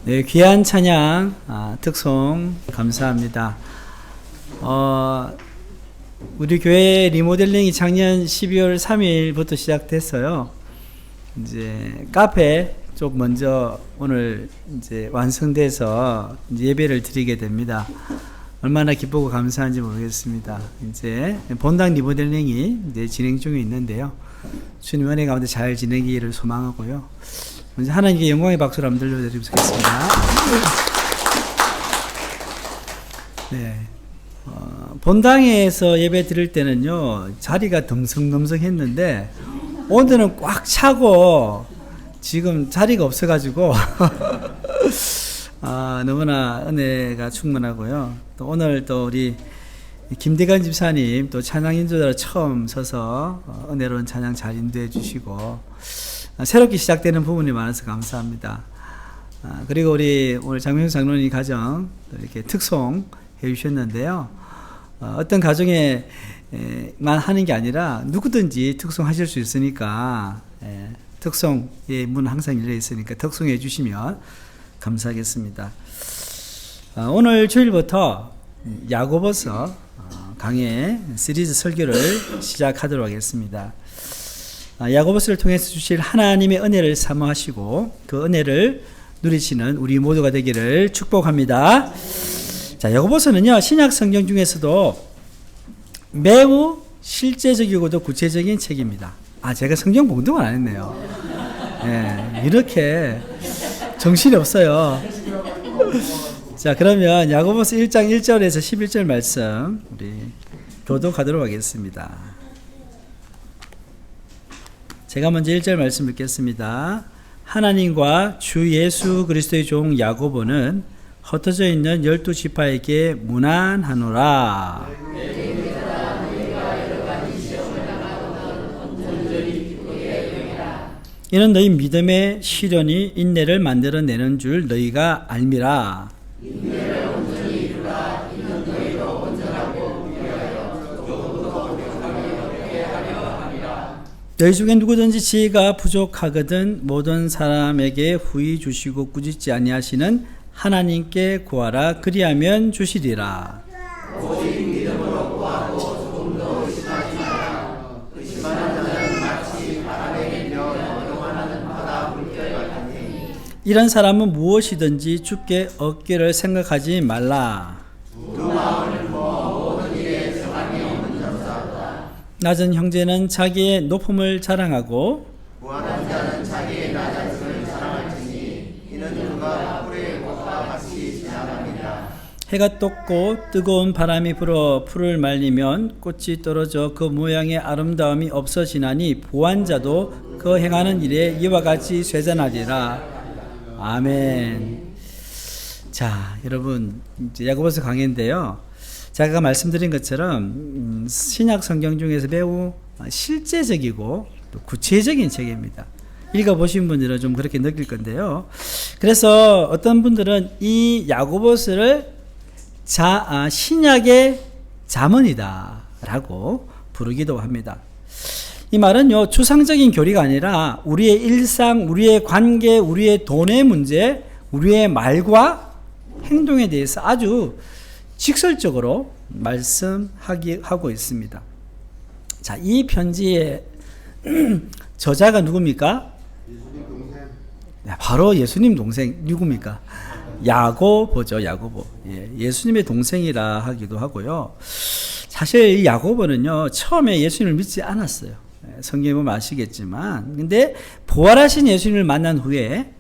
네, 귀한 찬양 특송 감사합니다. 우리 교회 리모델링이 작년 12월 3일부터 시작됐어요. 이제 카페 쪽 먼저 오늘 이제 완성돼서 이제 예배를 드리게 됩니다. 얼마나 기쁘고 감사한지 모르겠습니다. 이제 본당 리모델링이 이제 진행 중에 있는데요. 주님 은혜 가운데 잘 진행하기를 소망하고요. 먼저 하나님께 영광의 박수를 한번 들려드리도록 하겠습니다. 네. 본당에서 예배 드릴 때는요, 자리가 덤성덤성했는데, 오늘은 꽉 차고, 지금 자리가 없어가지고, 너무나 은혜가 충만하고요. 또 오늘 또 우리 김대관 집사님 또 찬양 인도자로 처음 서서 은혜로운 찬양 잘 인도해 주시고, 새롭게 시작되는 부분이 많아서 감사합니다. 그리고 우리 오늘 장명수 장로님 가정 이렇게 특송 해주셨는데요. 어떤 가정에만 하는 게 아니라 누구든지 특송하실 수 있으니까 특송의 문 항상 열려 있으니까 특송해 주시면 감사하겠습니다. 오늘 주일부터 야고보서 강해 시리즈 설교를 시작하도록 하겠습니다. 야고보서를 통해서 주실 하나님의 은혜를 사모하시고 그 은혜를 누리시는 우리 모두가 되기를 축복합니다. 자, 야고보서는요, 신약 성경 중에서도 매우 실제적이고도 구체적인 책입니다. 제가 성경 봉독을 안 했네요. 이렇게 정신이 없어요. 자, 그러면 야고보서 1장 1절에서 11절 말씀 우리 교독하도록 하겠습니다. 제가 먼저 1절 말씀 읽겠습니다. 하나님과 주 예수 그리스도의 종 야고보는 흩어져 있는 12지파에게 문안하노라. 이는 너희 믿음의 시련이 인내를 만들어내는 줄 너희가 알미라. 너희 중에 누구든지 지혜가 부족하거든 모든 사람에게 후히 주시고 꾸짖지 아니하시는 하나님께 구하라. 그리하면 주시리라. 오직 믿음으로 구하고 조금도 의심하지 마라. 의심하는 자는 마치 바람에 밀려 영원하는 바다 물결 같으니 이런 사람은 무엇이든지 주께 얻기를 생각하지 말라. 두 마음을 모아 모든 일에 정함이 없는 자보다 낮은 형제는 자기의 높음을 자랑하고 무한한 자는 자기의 낮아짐을 자랑할지니 이는 누가 풀의 꽃과 같이 지나갑니다. 해가 떴고 뜨거운 바람이 불어 풀을 말리면 꽃이 떨어져 그 모양의 아름다움이 없어지나니 부한 자도 그 행하는 일에 이와 같이 쇠잔하리라. 아멘. 자, 여러분 이제 야고보서 강해인데요. 제가 말씀드린 것처럼 신약 성경 중에서 매우 실제적이고 또 구체적인 책입니다. 읽어보신 분들은 좀 그렇게 느낄 건데요. 그래서 어떤 분들은 이 야고보서를 신약의 잠언이다 라고 부르기도 합니다. 이 말은요, 추상적인 교리가 아니라 우리의 일상, 우리의 관계, 우리의 돈의 문제, 우리의 말과 행동에 대해서 아주 직설적으로 말씀하고 있습니다. 자, 이 편지의 저자가 누굽니까? 예수님 동생. 바로 예수님 동생 누굽니까? 야고보죠, 야고보. 예수님의 동생이라 하기도 하고요. 사실 이 야고보는요, 처음에 예수님을 믿지 않았어요. 성경에 보면 아시겠지만, 근데 부활하신 예수님을 만난 후에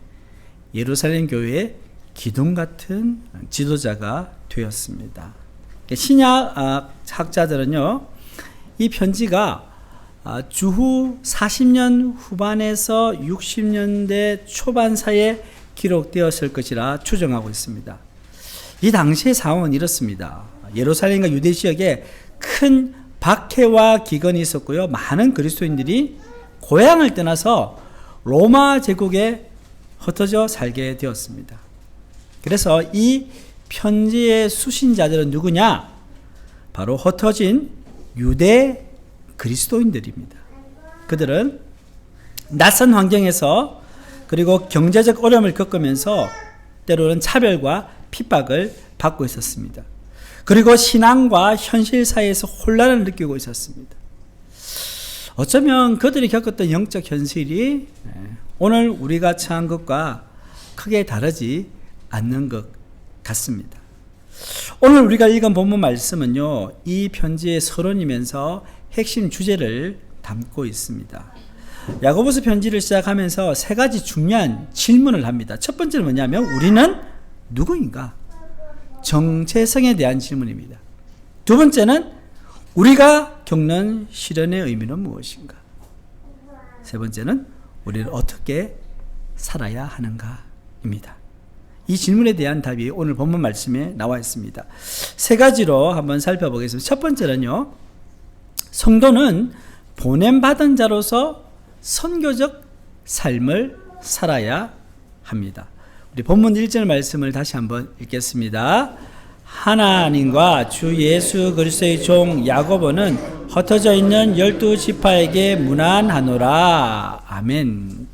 예루살렘 교회의 기둥 같은 지도자가 되었습니다. 신약 학자들은요, 이 편지가 주후 40년 후반에서 60년대 초반 사이에 기록되었을 것이라 추정하고 있습니다. 이 당시의 상황은 이렇습니다. 예루살렘과 유대 지역에 큰 박해와 기근이 있었고요. 많은 그리스도인들이 고향을 떠나서 로마 제국에 흩어져 살게 되었습니다. 그래서 이 편지의 수신자들은 누구냐? 바로 흩어진 유대 그리스도인들입니다. 그들은 낯선 환경에서 그리고 경제적 어려움을 겪으면서 때로는 차별과 핍박을 받고 있었습니다. 그리고 신앙과 현실 사이에서 혼란을 느끼고 있었습니다. 어쩌면 그들이 겪었던 영적 현실이 오늘 우리가 처한 것과 크게 다르지 않는 것 같습니다. 오늘 우리가 읽은 본문 말씀은요, 이 편지의 서론이면서 핵심 주제를 담고 있습니다. 야고보서 편지를 시작하면서 세 가지 중요한 질문을 합니다. 첫 번째는 뭐냐면 우리는 누구인가? 정체성에 대한 질문입니다. 두 번째는 우리가 겪는 시련의 의미는 무엇인가? 세 번째는 우리는 어떻게 살아야 하는가입니다. 이 질문에 대한 답이 오늘 본문 말씀에 나와 있습니다. 세 가지로 한번 살펴보겠습니다. 첫 번째는요, 성도는 보냄받은 자로서 선교적 삶을 살아야 합니다. 우리 본문 1절 말씀을 다시 한번 읽겠습니다. 하나님과 주 예수 그리스도의 종 야고보는 흩어져 있는 12지파에게 문안하노라. 아멘.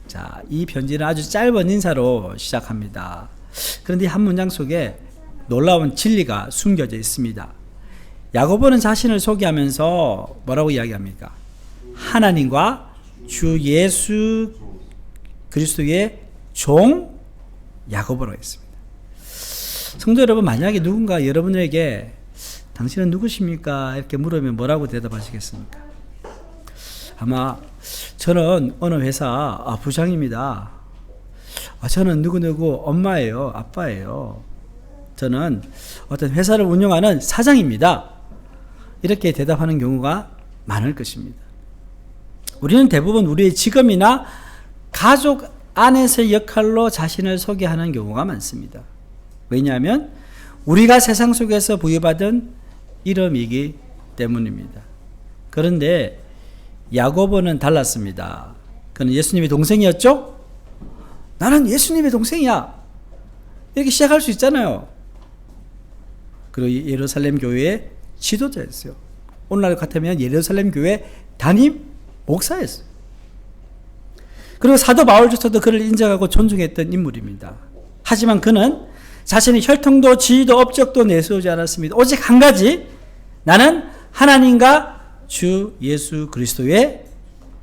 자, 이 편지는 아주 짧은 인사로 시작합니다. 그런데 한 문장 속에 놀라운 진리가 숨겨져 있습니다. 야고보는 자신을 소개하면서 뭐라고 이야기합니까? 하나님과 주 예수 그리스도의 종 야고보라고 했습니다. 성도 여러분, 만약에 누군가 여러분에게 당신은 누구십니까? 이렇게 물으면 뭐라고 대답하시겠습니까? 아마 저는 어느 회사 부장입니다. 저는 누구누구 엄마예요, 아빠예요. 저는 어떤 회사를 운영하는 사장입니다. 이렇게 대답하는 경우가 많을 것입니다. 우리는 대부분 우리의 직업이나 가족 안에서의 역할로 자신을 소개하는 경우가 많습니다. 왜냐하면 우리가 세상 속에서 부여받은 이름이기 때문입니다. 그런데 야고보는 달랐습니다. 그는 예수님의 동생이었죠? 나는 예수님의 동생이야. 이렇게 시작할 수 있잖아요. 그리고 예루살렘 교회의 지도자였어요. 오늘날 같으면 예루살렘 교회 담임 목사였어요. 그리고 사도 바울조차도 그를 인정하고 존중했던 인물입니다. 하지만 그는 자신의 혈통도 지위도 업적도 내세우지 않았습니다. 오직 한 가지, 나는 하나님과 주 예수 그리스도의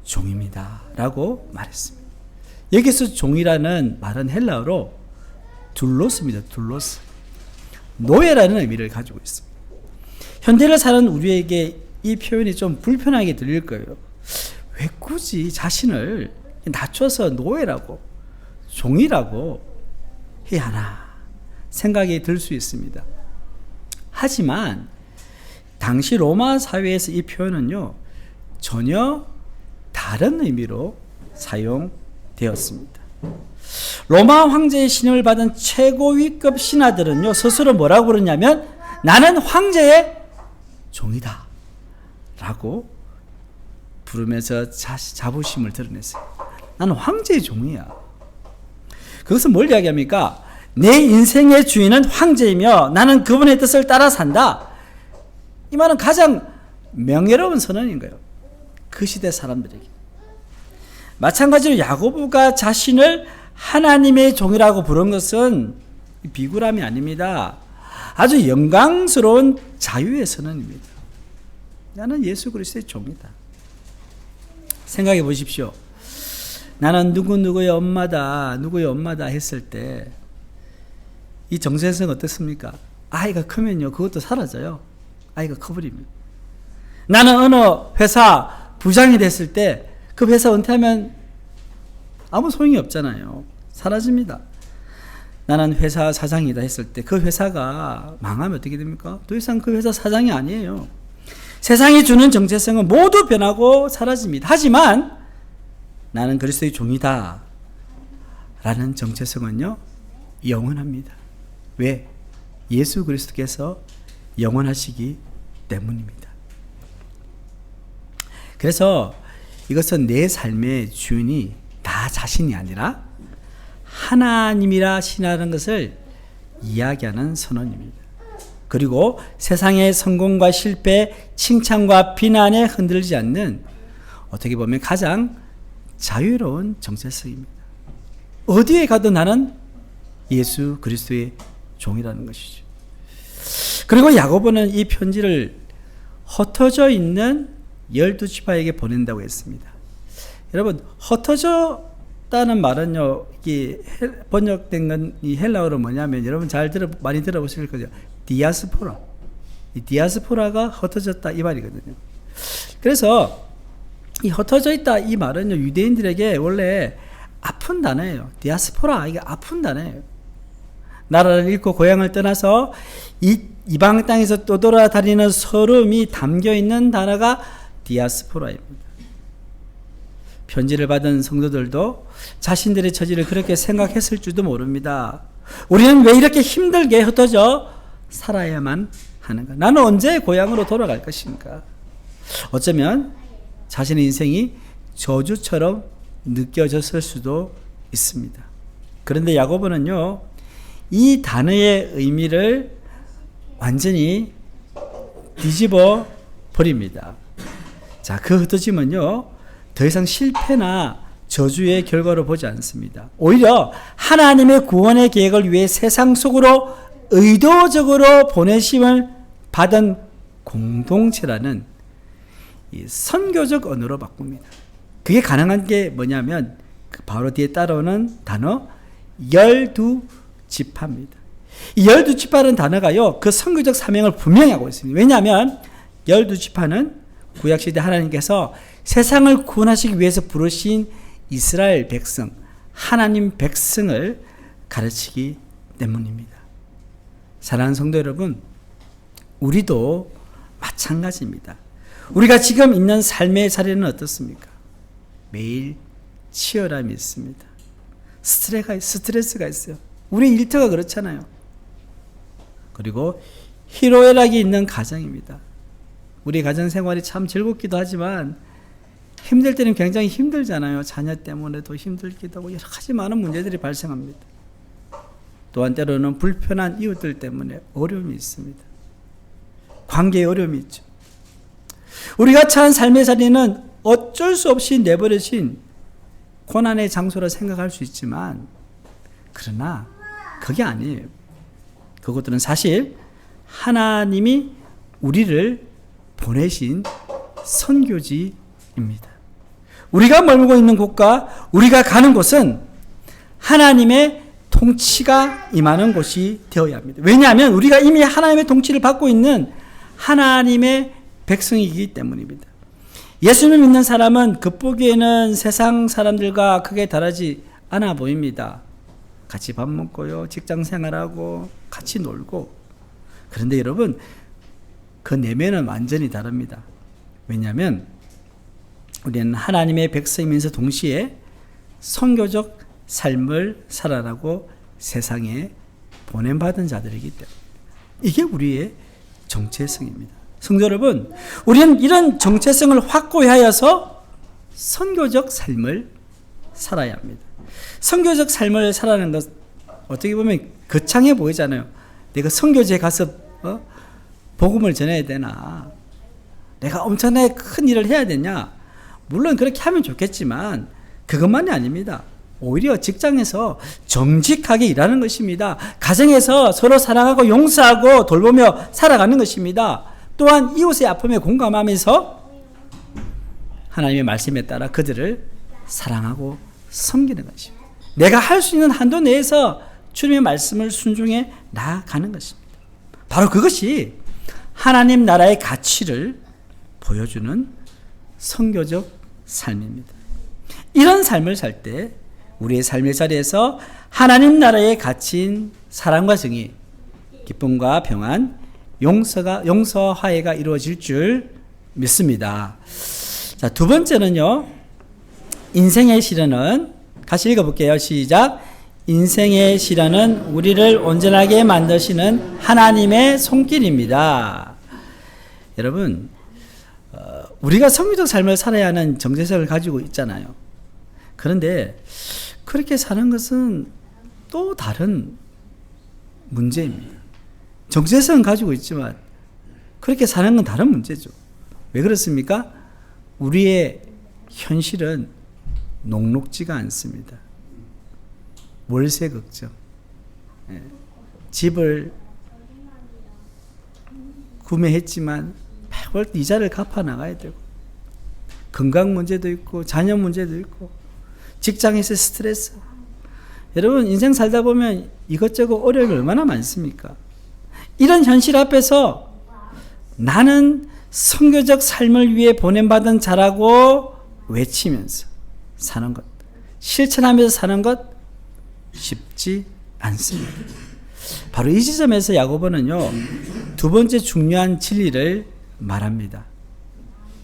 종입니다 라고 말했습니다. 여기서 종이라는 말은 헬라어로 둘로스입니다. 둘로스. 노예라는 의미를 가지고 있습니다. 현대를 사는 우리에게 이 표현이 좀 불편하게 들릴 거예요. 왜 굳이 자신을 낮춰서 노예라고, 종이라고 해야 하나 생각이 들 수 있습니다. 하지만 당시 로마 사회에서 이 표현은요, 전혀 다른 의미로 사용되었습니다. 로마 황제의 신임을 받은 최고위급 신하들은요, 스스로 뭐라고 그러냐면 나는 황제의 종이다 라고 부르면서 자부심을 드러냈어요. 나는 황제의 종이야. 그것은 뭘 이야기합니까? 내 인생의 주인은 황제이며 나는 그분의 뜻을 따라 산다. 이 말은 가장 명예로운 선언인 거예요. 그 시대 사람들에게. 마찬가지로 야고보가 자신을 하나님의 종이라고 부른 것은 비굴함이 아닙니다. 아주 영광스러운 자유의 선언입니다. 나는 예수 그리스도의 종이다. 생각해 보십시오. 나는 누구누구의 엄마다, 누구의 엄마다 했을 때 이 정체성 어떻습니까? 아이가 크면요, 그것도 사라져요. 아이가 커버립니다. 나는 어느 회사 부장이 됐을 때 그 회사 은퇴하면 아무 소용이 없잖아요. 사라집니다. 나는 회사 사장이다 했을 때 그 회사가 망하면 어떻게 됩니까? 더 이상 그 회사 사장이 아니에요. 세상이 주는 정체성은 모두 변하고 사라집니다. 하지만 나는 그리스도의 종이다 라는 정체성은요, 영원합니다. 왜? 예수 그리스도께서 영원하시기 때문입니다. 그래서 이것은 내 삶의 주인이 나 자신이 아니라 하나님이라 신하는 것을 이야기하는 선언입니다. 그리고 세상의 성공과 실패, 칭찬과 비난에 흔들리지 않는 어떻게 보면 가장 자유로운 정체성입니다. 어디에 가도 나는 예수 그리스도의 종이라는 것이죠. 그리고 야고보는 이 편지를 흩어져 있는 12지파에게 보낸다고 했습니다. 여러분, 흩어졌다는 말은요, 이게 번역된 건 이 헬라어로 뭐냐면, 여러분 많이 들어보실 거죠. 디아스포라. 이 디아스포라가 흩어졌다 이 말이거든요. 그래서 이 흩어져 있다 이 말은요, 유대인들에게 원래 아픈 단어예요. 디아스포라, 이게 아픈 단어예요. 나라를 잃고 고향을 떠나서 이방 땅에서 떠돌아다니는 서름이 담겨있는 단어가 디아스포라입니다. 편지를 받은 성도들도 자신들의 처지를 그렇게 생각했을 줄도 모릅니다. 우리는 왜 이렇게 힘들게 흩어져 살아야만 하는가? 나는 언제 고향으로 돌아갈 것인가? 어쩌면 자신의 인생이 저주처럼 느껴졌을 수도 있습니다. 그런데 야고보는요, 이 단어의 의미를 완전히 뒤집어 버립니다. 자, 그 흩어짐은요, 더 이상 실패나 저주의 결과로 보지 않습니다. 오히려 하나님의 구원의 계획을 위해 세상 속으로 의도적으로 보내심을 받은 공동체라는 이 선교적 언어로 바꿉니다. 그게 가능한 게 뭐냐면 바로 뒤에 따라오는 단어 12지파입니다. 이 12지파라는 단어가요, 그 선교적 사명을 분명히 하고 있습니다. 왜냐하면 12지파는 구약시대 하나님께서 세상을 구원하시기 위해서 부르신 이스라엘 백성, 하나님 백성을 가르치기 때문입니다. 사랑하는 성도 여러분, 우리도 마찬가지입니다. 우리가 지금 있는 삶의 자리는 어떻습니까? 매일 치열함이 있습니다. 스트레스가 있어요. 우리 일터가 그렇잖아요. 그리고 희로애락이 있는 가정입니다. 우리 가정 생활이 참 즐겁기도 하지만 힘들 때는 굉장히 힘들잖아요. 자녀 때문에도 힘들기도 하고 여러 가지 많은 문제들이 발생합니다. 또한 때로는 불편한 이웃들 때문에 어려움이 있습니다. 관계에 어려움이 있죠. 우리가 처한 삶의 자리는 어쩔 수 없이 내버려진 고난의 장소라 생각할 수 있지만, 그러나 그게 아니에요. 그것들은 사실 하나님이 우리를 보내신 선교지입니다. 우리가 머물고 있는 곳과 우리가 가는 곳은 하나님의 통치가 임하는 곳이 되어야 합니다. 왜냐하면 우리가 이미 하나님의 통치를 받고 있는 하나님의 백성이기 때문입니다. 예수를 믿는 사람은 겉보기에는 세상 사람들과 크게 다르지 않아 보입니다. 같이 밥 먹고요, 직장 생활하고 같이 놀고. 그런데 여러분, 그 내면은 완전히 다릅니다. 왜냐하면 우리는 하나님의 백성이면서 동시에 선교적 삶을 살아라고 세상에 보냄받은 자들이기 때문에 이게 우리의 정체성입니다. 성도 여러분, 우리는 이런 정체성을 확고히 하여서 선교적 삶을 살아야 합니다. 선교적 삶을 살아가는 것, 어떻게 보면 거창해 보이잖아요. 내가 선교지에 가서 복음을 전해야 되나? 내가 엄청나게 큰 일을 해야 되냐? 물론 그렇게 하면 좋겠지만 그것만이 아닙니다. 오히려 직장에서 정직하게 일하는 것입니다. 가정에서 서로 사랑하고 용서하고 돌보며 살아가는 것입니다. 또한 이웃의 아픔에 공감하면서 하나님의 말씀에 따라 그들을 사랑하고 섬기는 것입니다. 내가 할 수 있는 한도 내에서 주님의 말씀을 순종해 나아가는 것입니다. 바로 그것이 하나님 나라의 가치를 보여주는 선교적 삶입니다. 이런 삶을 살 때 우리의 삶의 자리에서 하나님 나라의 가치인 사랑과 정의, 기쁨과 평안, 용서와 화해가 이루어질 줄 믿습니다. 자, 두 번째는요, 인생의 시련은, 같이 읽어볼게요. 시작. 인생의 시련은 우리를 온전하게 만드시는 하나님의 손길입니다. 여러분, 우리가 성교적 삶을 살아야 하는 정체성을 가지고 있잖아요. 그런데 그렇게 사는 것은 또 다른 문제입니다. 정체성은 가지고 있지만 그렇게 사는 건 다른 문제죠. 왜 그렇습니까? 우리의 현실은 녹록지가 않습니다. 월세 걱정, 집을 구매했지만 매월 이자를 갚아 나가야 되고, 건강 문제도 있고 자녀 문제도 있고 직장에서 스트레스. 여러분 인생 살다 보면 이것저것 어려움이 얼마나 많습니까? 이런 현실 앞에서 나는 선교적 삶을 위해 보냄받은 자라고 외치면서 사는 것, 실천하면서 사는 것 쉽지 않습니다. 바로 이 지점에서 야고보는요, 두 번째 중요한 진리를 말합니다.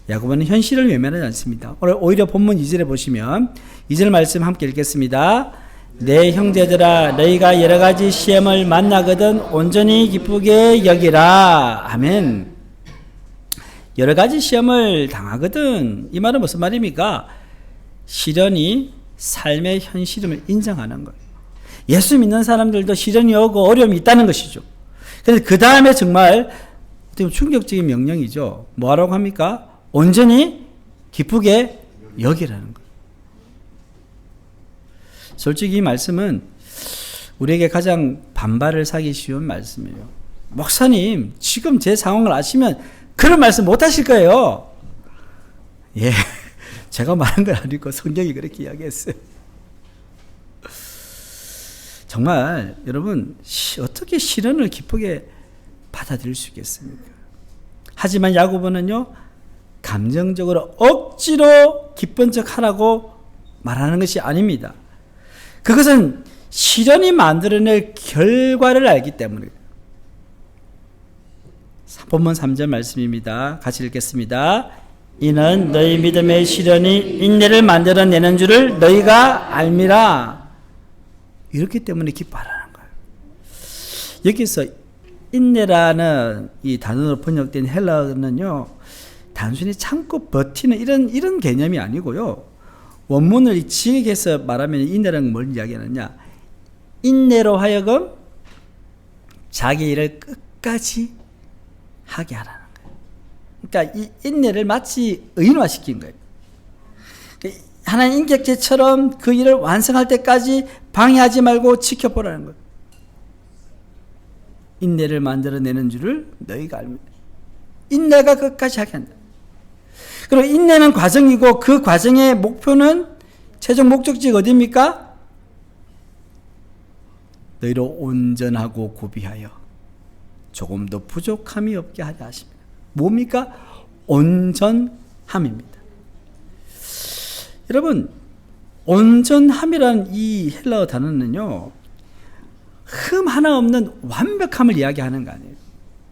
야고보는 현실을 외면하지 않습니다. 오히려 본문 2절에 보시면 2절 말씀 함께 읽겠습니다. 내 형제들아, 너희가 여러 가지 시험을 만나거든 온전히 기쁘게 여기라. 아멘. 여러 가지 시험을 당하거든. 이 말은 무슨 말입니까? 시련이 삶의 현실임을 인정하는 거예요. 예수 믿는 사람들도 시련이 오고 어려움이 있다는 것이죠. 그런데 그 다음에 정말 충격적인 명령이죠. 뭐라고 합니까? 온전히 기쁘게 여기라는 거예요. 솔직히 이 말씀은 우리에게 가장 반발을 사기 쉬운 말씀이에요. 목사님, 지금 제 상황을 아시면 그런 말씀 못 하실 거예요. 예, 제가 말한 건 아니고 성경이 그렇게 이야기했어요. 정말 여러분, 어떻게 시련을 기쁘게 받아들일 수 있겠습니까? 하지만 야고보는요, 감정적으로 억지로 기쁜 척 하라고 말하는 것이 아닙니다. 그것은 시련이 만들어낼 결과를 알기 때문에. 본문 3절 말씀입니다. 같이 읽겠습니다. 이는 너희 믿음의 시련이 인내를 만들어내는 줄을 너희가 알미라. 이렇기 때문에 기뻐하라는 거예요. 여기서 인내라는 이 단어로 번역된 헬라어는요, 단순히 참고 버티는 이런 개념이 아니고요. 원문을 지역에서 말하면 인내라는 뭘 이야기하느냐? 인내로 하여금 자기 일을 끝까지 하게 하라는 거예요. 그러니까 이 인내를 마치 의인화시킨 거예요. 하나님 인격체처럼 그 일을 완성할 때까지 방해하지 말고 지켜보라는 거예요. 인내를 만들어내는 줄을 너희가 알면, 인내가 끝까지 하게 한다. 그리고 인내는 과정이고 그 과정의 목표는, 최종 목적지가 어디입니까? 너희로 온전하고 고비하여 조금도 부족함이 없게 하려 하십니다. 뭡니까? 온전함입니다. 여러분, 온전함이라는 이 헬라어 단어는요, 흠 하나 없는 완벽함을 이야기하는 거 아니에요.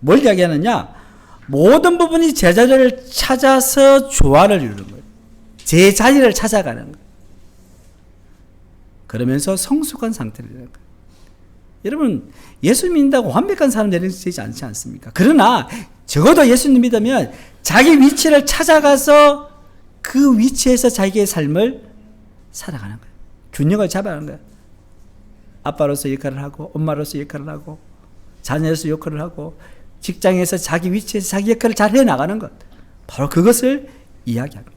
뭘 이야기하느냐? 모든 부분이 제자리를 찾아서 조화를 이루는 거예요. 제 자리를 찾아가는 거예요. 그러면서 성숙한 상태를 이루는 거예요. 여러분, 예수 믿는다고 완벽한 사람 되지 않지 않습니까? 그러나 적어도 예수님 믿으면 자기 위치를 찾아가서 그 위치에서 자기의 삶을 살아가는 거예요. 균형을 잡아가는 거예요. 아빠로서 역할을 하고, 엄마로서 역할을 하고, 자녀로서 역할을 하고, 직장에서 자기 위치에서 자기 역할을 잘 해나가는 것, 바로 그것을 이야기합니다.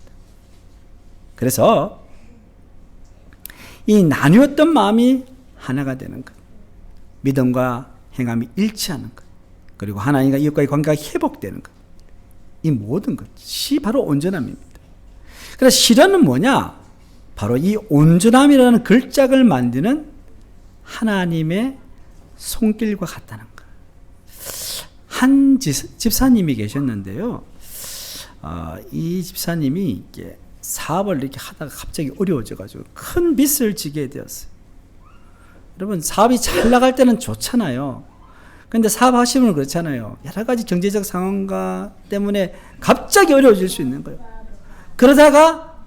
그래서 이 나뉘었던 마음이 하나가 되는 것, 믿음과 행함이 일치하는 것, 그리고 하나님과 이웃과의 관계가 회복되는 것, 이 모든 것이 바로 온전함입니다. 그래서 시련은 뭐냐? 바로 이 온전함이라는 글짝을 만드는 하나님의 손길과 같다는 것. 한 집사님이 계셨는데요. 이 집사님이 이렇게 사업을 이렇게 하다가 갑자기 어려워져가지고 큰 빚을 지게 되었어요. 여러분, 사업이 잘 나갈 때는 좋잖아요. 그런데 사업하시면 그렇잖아요. 여러 가지 경제적 상황과 때문에 갑자기 어려워질 수 있는 거예요. 그러다가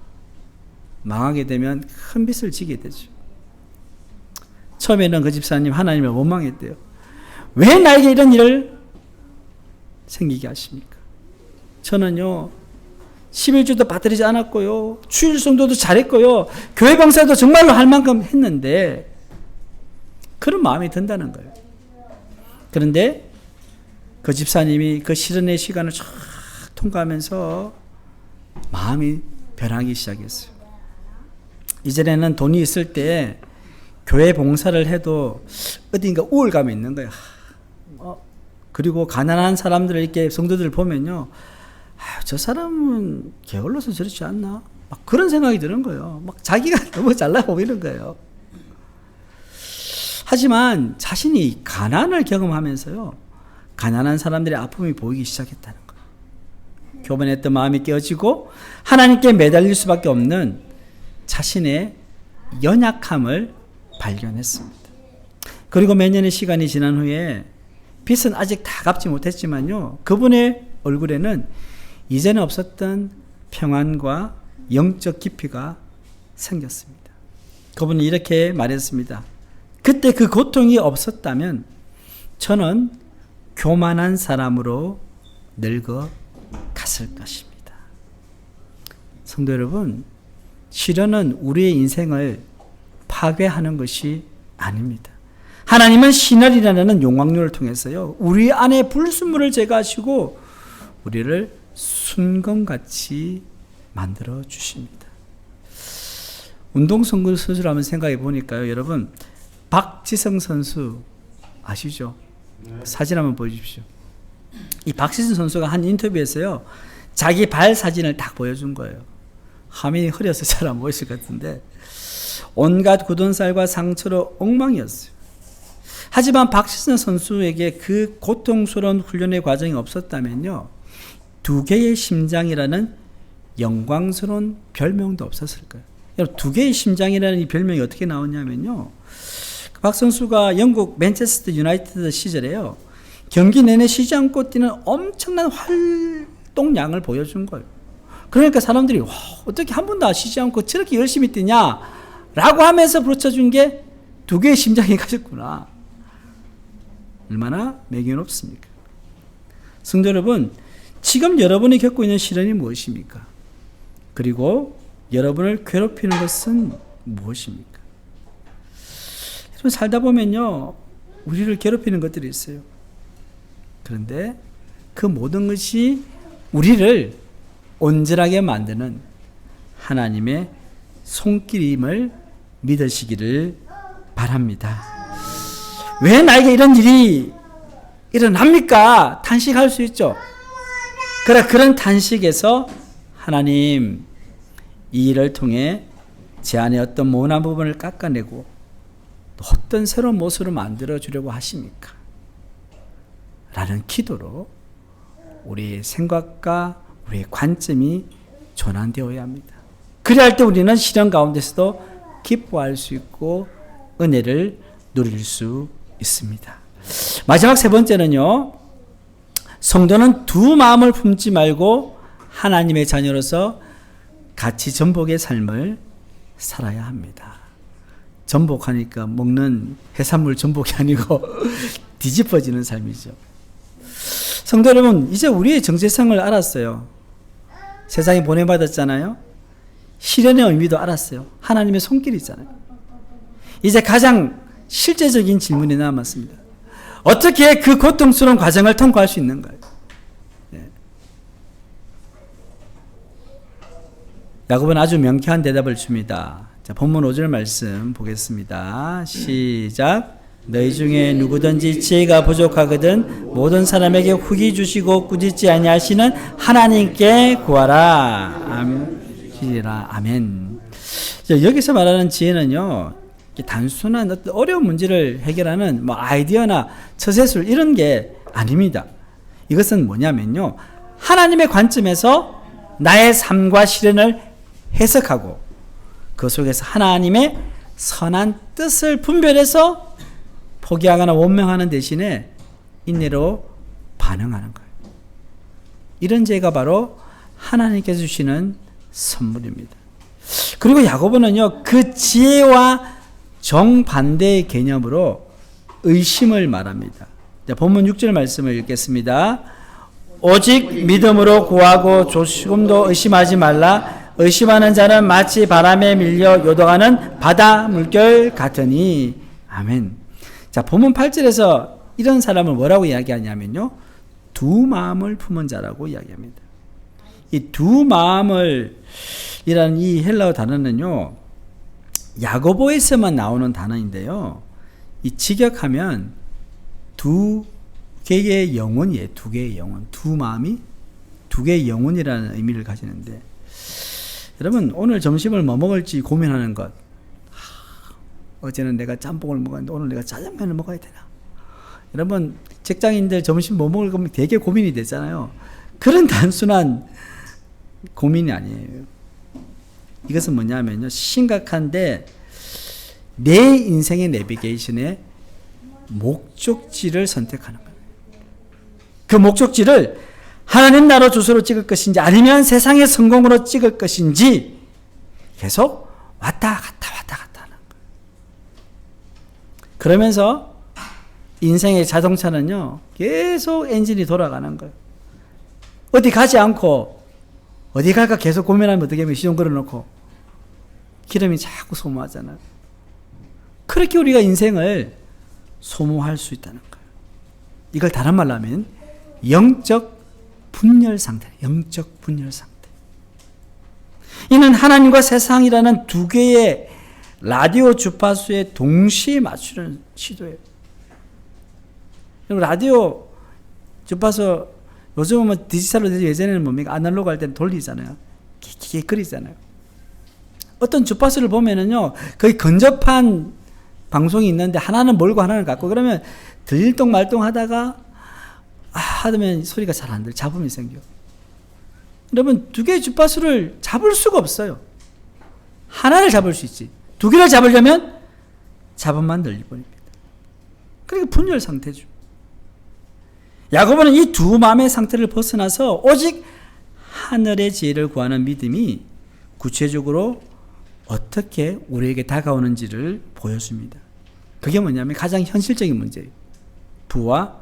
망하게 되면 큰 빚을 지게 되죠. 처음에는 그 집사님 하나님을 원망했대요. 왜 나에게 이런 일을 생기게 하십니까? 저는요, 11주도 빠뜨리지 않았고요, 주일 성도도 잘했고요, 교회 봉사도 정말로 할 만큼 했는데, 그런 마음이 든다는 거예요. 그런데 그 집사님이 그 시련의 시간을 쫙 통과하면서 마음이 변하기 시작했어요. 이전에는 돈이 있을 때 교회 봉사를 해도 어딘가 우울감이 있는 거예요. 그리고 가난한 사람들을 이렇게 성도들을 보면요. 저 사람은 게을러서 저렇지 않나? 막 그런 생각이 드는 거예요. 막 자기가 너무 잘나 보이는 거예요. 하지만 자신이 가난을 경험하면서요. 가난한 사람들의 아픔이 보이기 시작했다는 거예요. 교만했던 마음이 깨어지고 하나님께 매달릴 수밖에 없는 자신의 연약함을 발견했습니다. 그리고 몇 년의 시간이 지난 후에 빚은 아직 다 갚지 못했지만요. 그분의 얼굴에는 이전에 없었던 평안과 영적 깊이가 생겼습니다. 그분은 이렇게 말했습니다. 그때 그 고통이 없었다면 저는 교만한 사람으로 늙어 갔을 것입니다. 성도 여러분, 시련은 우리의 인생을 파괴하는 것이 아닙니다. 하나님은 신활이라는 용광로를 통해서요, 우리 안에 불순물을 제거하시고 우리를 순금같이 만들어 주십니다. 운동선수 선수를 한번 생각해 보니까요, 여러분, 박지성 선수 아시죠? 사진 한번 보여주십시오. 이 박지성 선수가 한 인터뷰에서요, 자기 발 사진을 딱 보여준 거예요. 화면이 흐려서 잘 안 보이실 것 같은데, 온갖 굳은 살과 상처로 엉망이었어요. 하지만 박지성 선수에게 그 고통스러운 훈련의 과정이 없었다면요, 2개의 심장이라는 영광스러운 별명도 없었을 거예요. 여러분, 2개의 심장이라는 이 별명이 어떻게 나왔냐면요, 박 선수가 영국 맨체스터 유나이티드 시절에요, 경기 내내 쉬지 않고 뛰는 엄청난 활동량을 보여준 거예요. 그러니까 사람들이 와, 어떻게 한 번도 쉬지 않고 저렇게 열심히 뛰냐 라고 하면서 부르쳐준 게 2개의 심장이 가졌구나. 얼마나 맥이 높습니까? 성도 여러분, 지금 여러분이 겪고 있는 시련이 무엇입니까? 그리고 여러분을 괴롭히는 것은 무엇입니까? 여러분, 살다 보면요, 우리를 괴롭히는 것들이 있어요. 그런데 그 모든 것이 우리를 온전하게 만드는 하나님의 손길임을 믿으시기를 바랍니다. 왜 나에게 이런 일이 일어납니까? 탄식할 수 있죠. 그런 탄식에서 하나님, 이 일을 통해 제 안에 어떤 모난 부분을 깎아내고 또 어떤 새로운 모습으로 만들어 주려고 하십니까? 라는 기도로 우리의 생각과 우리의 관점이 전환되어야 합니다. 그래야 할 때 우리는 시련 가운데서도 기뻐할 수 있고 은혜를 누릴 수 있습니다. 마지막 3번째는요, 성도는 두 마음을 품지 말고 하나님의 자녀로서 같이 전복의 삶을 살아야 합니다. 전복하니까 먹는 해산물 전복이 아니고 뒤집어지는 삶이죠. 성도 여러분, 이제 우리의 정체성을 알았어요. 세상에 보내받았잖아요. 시련의 의미도 알았어요. 하나님의 손길이잖아요. 이제 가장 실제적인 질문이 남았습니다. 어떻게 그 고통스러운 과정을 통과할 수 있는가요? 네. 야곱은 아주 명쾌한 대답을 줍니다. 자, 본문 5절 말씀 보겠습니다. 시작. 너희 중에 누구든지 지혜가 부족하거든 모든 사람에게 후기 주시고 꾸짖지 아니하시는 하나님께 구하라. 아멘. 여기서 말하는 지혜는요, 단순한 어떤 어려운 문제를 해결하는 아이디어나 처세술 이런 게 아닙니다. 이것은 뭐냐면요, 하나님의 관점에서 나의 삶과 시련을 해석하고 그 속에서 하나님의 선한 뜻을 분별해서 포기하거나 원망하는 대신에 인내로 반응하는 거예요. 이런 지혜가 바로 하나님께서 주시는 선물입니다. 그리고 야고보는요, 그 지혜와 정반대의 개념으로 의심을 말합니다. 자, 본문 6절 말씀을 읽겠습니다. 오직 믿음으로 구하고 조금도 의심하지 말라. 의심하는 자는 마치 바람에 밀려 요동하는 바다 물결 같으니. 아멘. 자, 본문 8절에서 이런 사람을 뭐라고 이야기하냐면요, 두 마음을 품은 자라고 이야기합니다. 이 두 마음을 이라는 이 헬라어 단어는요, 야고보에서만 나오는 단어인데요. 이 직역하면 두 개의 영혼이에요. 두 개의 영혼. 두 마음이 두 개의 영혼이라는 의미를 가지는데, 여러분 오늘 점심을 뭐 먹을지 고민하는 것. 어제는 내가 짬뽕을 먹었는데 오늘 내가 짜장면을 먹어야 되나. 여러분 직장인들 점심 뭐 먹을 거면 되게 고민이 되잖아요. 그런 단순한 고민이 아니에요. 이것은 뭐냐면요, 심각한데 내 인생의 내비게이션의 목적지를 선택하는 거예요. 그 목적지를 하나님 나라 주소로 찍을 것인지 아니면 세상의 성공으로 찍을 것인지 계속 왔다 갔다 하는 거예요. 그러면서 인생의 자동차는요, 계속 엔진이 돌아가는 거예요. 어디 가지 않고 어디 갈까 계속 고민하면 어떻게 하면 시동 걸어놓고 기름이 자꾸 소모하잖아요. 그렇게 우리가 인생을 소모할 수 있다는 거예요. 이걸 다른 말로 하면 영적 분열 상태, 영적 분열 상태. 이는 하나님과 세상이라는 두 개의 라디오 주파수에 동시에 맞추는 시도예요. 라디오 주파수 요즘은 뭐 디지털로 되죠. 예전에는 뭡니까? 아날로그 할 때는 돌리잖아요. 기계 그리잖아요. 어떤 주파수를 보면은요, 거의 근접한 방송이 있는데 하나는 멀고 하나는 갖고, 그러면 들똥 말똥 하다가 하면 소리가 잘 안 들려. 잡음이 생겨. 여러분 두 개의 주파수를 잡을 수가 없어요. 하나를 잡을 수 있지. 두 개를 잡으려면 잡음만 들릴 뿐입니다. 그러니까 분열 상태죠. 야고보는 이 두 마음의 상태를 벗어나서 오직 하늘의 지혜를 구하는 믿음이 구체적으로 어떻게 우리에게 다가오는지를 보여줍니다. 그게 뭐냐면 가장 현실적인 문제예요. 부와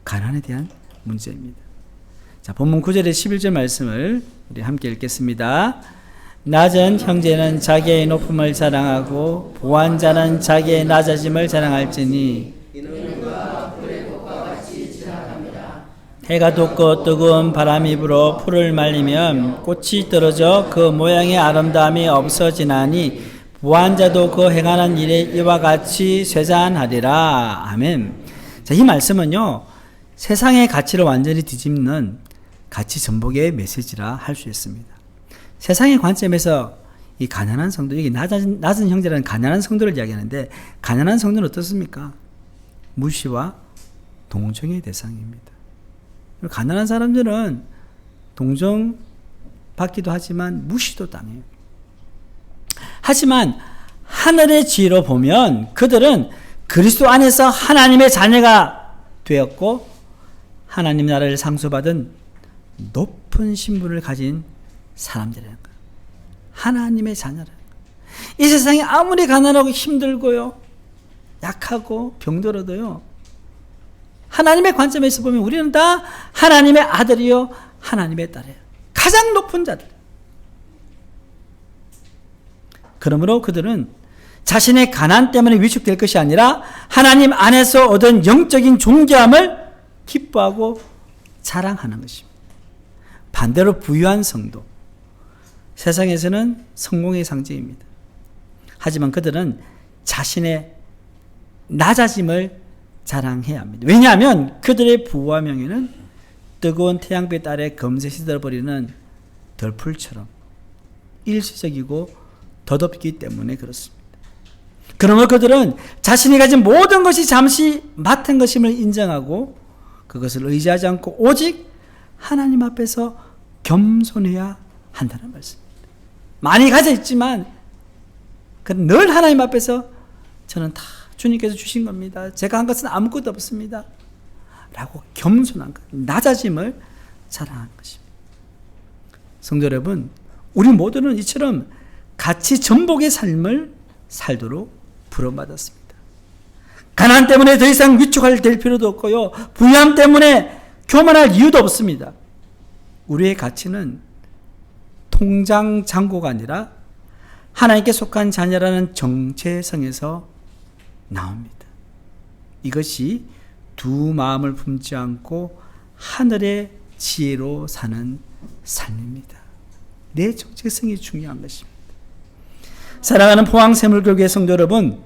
가난에 대한 문제입니다. 자, 본문 9절의 11절 말씀을 우리 함께 읽겠습니다. 낮은 형제는 자기의 높음을 자랑하고 부한 자는 자기의 낮아짐을 자랑할지니 해가 돋고 뜨거운 바람이 불어 풀을 말리면 꽃이 떨어져 그 모양의 아름다움이 없어지나니 부한 자도 그 행하는 일에 이와 같이 쇠잔하리라. 아멘. 자, 이 말씀은요, 세상의 가치를 완전히 뒤집는 가치 전복의 메시지라 할 수 있습니다. 세상의 관점에서 이 가난한 성도, 이게 낮은 형제라는 가난한 성도를 이야기하는데, 가난한 성도는 어떻습니까? 무시와 동정의 대상입니다. 가난한 사람들은 동정받기도 하지만 무시도 당해요. 하지만 하늘의 지혜로 보면 그들은 그리스도 안에서 하나님의 자녀가 되었고 하나님 나라를 상속받은 높은 신분을 가진 사람들이라는 거예요. 하나님의 자녀라는 거예요. 이 세상이 아무리 가난하고 힘들고요, 약하고 병들어도요, 하나님의 관점에서 보면 우리는 다 하나님의 아들이요 하나님의 딸이에요. 가장 높은 자들. 그러므로 그들은 자신의 가난 때문에 위축될 것이 아니라 하나님 안에서 얻은 영적인 존귀함을 기뻐하고 자랑하는 것입니다. 반대로 부유한 성도, 세상에서는 성공의 상징입니다. 하지만 그들은 자신의 낮아짐을 자랑해야 합니다. 왜냐하면 그들의 부와 명예는 뜨거운 태양빛 아래 검게 시들어버리는 덜풀처럼 일시적이고 덧없기 때문에 그렇습니다. 그러므로 그들은 자신이 가진 모든 것이 잠시 맡은 것임을 인정하고 그것을 의지하지 않고 오직 하나님 앞에서 겸손해야 한다는 말씀입니다. 많이 가져 있지만 늘 하나님 앞에서 저는 다 주님께서 주신 겁니다. 제가 한 것은 아무것도 없습니다. 라고 겸손한 것, 낮아짐을 자랑한 것입니다. 성도 여러분, 우리 모두는 이처럼 가치 전복의 삶을 살도록 부름받았습니다. 가난 때문에 더 이상 위축될 필요도 없고요, 부유함 때문에 교만할 이유도 없습니다. 우리의 가치는 통장 잔고가 아니라 하나님께 속한 자녀라는 정체성에서 나옵니다. 이것이 두 마음을 품지 않고 하늘의 지혜로 사는 삶입니다. 내 정체성이 중요한 것입니다. 사랑하는 포항샘물교회 성도 여러분,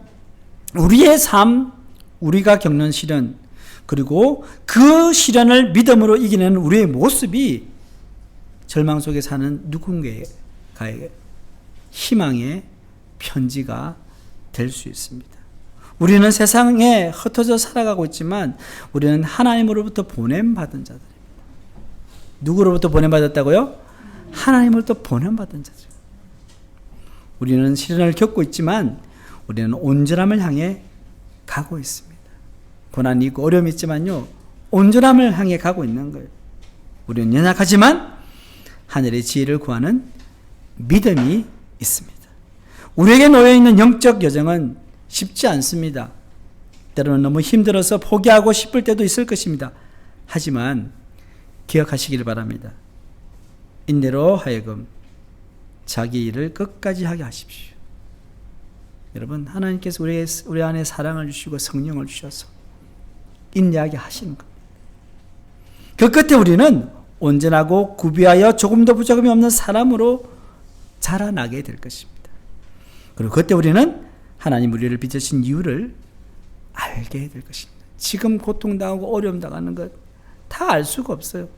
우리의 삶, 우리가 겪는 시련, 그리고 그 시련을 믿음으로 이기는 우리의 모습이 절망 속에 사는 누군가의 희망의 편지가 될 수 있습니다. 우리는 세상에 흩어져 살아가고 있지만 우리는 하나님으로부터 보냄받은 자들입니다. 누구로부터 보냄받았다고요? 하나님으로부터 보냄받은 자죠. 우리는 시련을 겪고 있지만 우리는 온전함을 향해 가고 있습니다. 고난이 있고 어려움이 있지만요, 온전함을 향해 가고 있는 거예요. 우리는 연약하지만 하늘의 지혜를 구하는 믿음이 있습니다. 우리에게 놓여있는 영적 여정은 쉽지 않습니다. 때로는 너무 힘들어서 포기하고 싶을 때도 있을 것입니다. 하지만 기억하시길 바랍니다. 인내로 하여금 자기 일을 끝까지 하게 하십시오. 여러분, 하나님께서 우리 안에 사랑을 주시고 성령을 주셔서 인내하게 하시는 겁니다. 그 끝에 우리는 온전하고 구비하여 조금도 부족함이 없는 사람으로 자라나게 될 것입니다. 그리고 그때 우리는 하나님 우리를 빚으신 이유를 알게 될 것입니다. 지금 고통당하고 어려움 당하는 것 다 알 수가 없어요.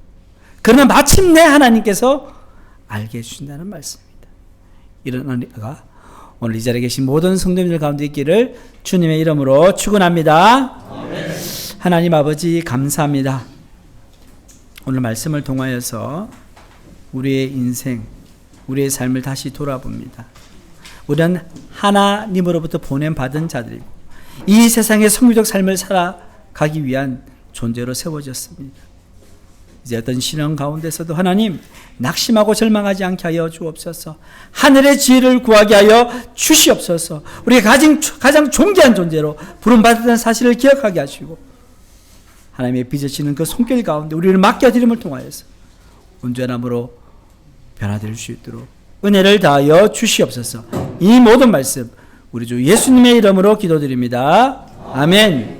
그러나 마침내 하나님께서 알게 해주신다는 말씀입니다. 이런 은혜가 오늘 이 자리에 계신 모든 성도님들 가운데 있기를 주님의 이름으로 축원합니다. 아멘. 하나님 아버지 감사합니다. 오늘 말씀을 통하여서 우리의 인생, 우리의 삶을 다시 돌아봅니다. 우리는 하나님으로부터 보냄받은 자들이고 이 세상의 성유적 삶을 살아가기 위한 존재로 세워졌습니다. 이제 어떤 시련 가운데서도 하나님 낙심하고 절망하지 않게 하여 주옵소서. 하늘의 지혜를 구하게 하여 주시옵소서. 우리가 가장 존귀한 존재로 부름받았다는 사실을 기억하게 하시고 하나님의 빚으시는 그 손길 가운데 우리를 맡겨드림을 통하여서 온전함으로 변화될 수 있도록 은혜를 다하여 주시옵소서. 이 모든 말씀 우리 주 예수님의 이름으로 기도드립니다. 아멘.